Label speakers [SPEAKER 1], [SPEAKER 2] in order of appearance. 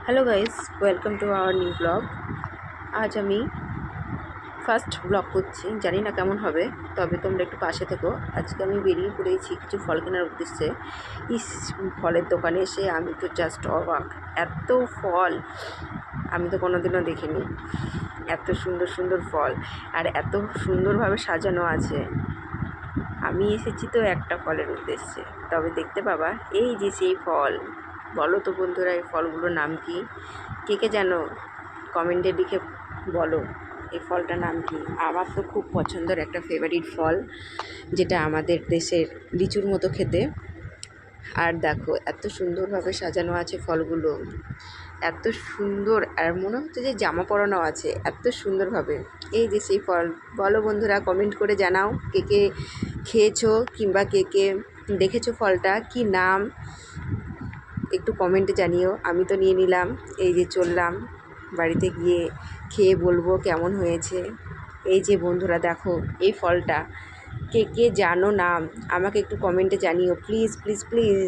[SPEAKER 1] Hello guys, welcome to our new blog. আজ আমি first blog করছি, জানি না কেমন হবে, তবে তোমরা একটু পাশে থেকো। আজকে আমি বেরিয়ে পড়েছি কিছু ফল কেনার উদ্দেশ্যে। ফলের দোকানে এসে আমি তো জাস্ট অবাক, এত ফল আমি তো কোনোদিনও দেখিনি। এত সুন্দর সুন্দর ফল আর এত সুন্দরভাবে সাজানো আছে। আমি এসেছি তো একটা ফলের উদ্দেশ্যে, তবে দেখতে পাবা এই যে সেই ফল। বলো তো বন্ধুরা, এই ফলগুলোর নাম কি? কে কে জানো কমেন্টে লিখে বলো এই ফলটার নাম কি। আমার তো খুব পছন্দের একটা ফেভারিট ফল, যেটা আমাদের দেশের লিচুর মতো খেতে। আর দেখো এত সুন্দরভাবে সাজানো আছে ফলগুলো, এত সুন্দর, আর মনে হচ্ছে যে জামা পরানো আছে এত সুন্দরভাবে। এই যে সেই ফল। বলো বন্ধুরা, কমেন্ট করে জানাও কে কে খেয়েছো কিংবা কে কে দেখেছো ফলটা, কি নাম একটু কমেন্টে জানিও। আমি তো নিয়ে নিলাম, এই যে চললাম, বাড়িতে গিয়ে খেয়ে বলবো কেমন হয়েছে। এই যে বন্ধুরা দেখো এই ফলটা, কে কে জানো নাম আমাকে একটু কমেন্টে জানিও প্লিজ প্লিজ প্লিজ।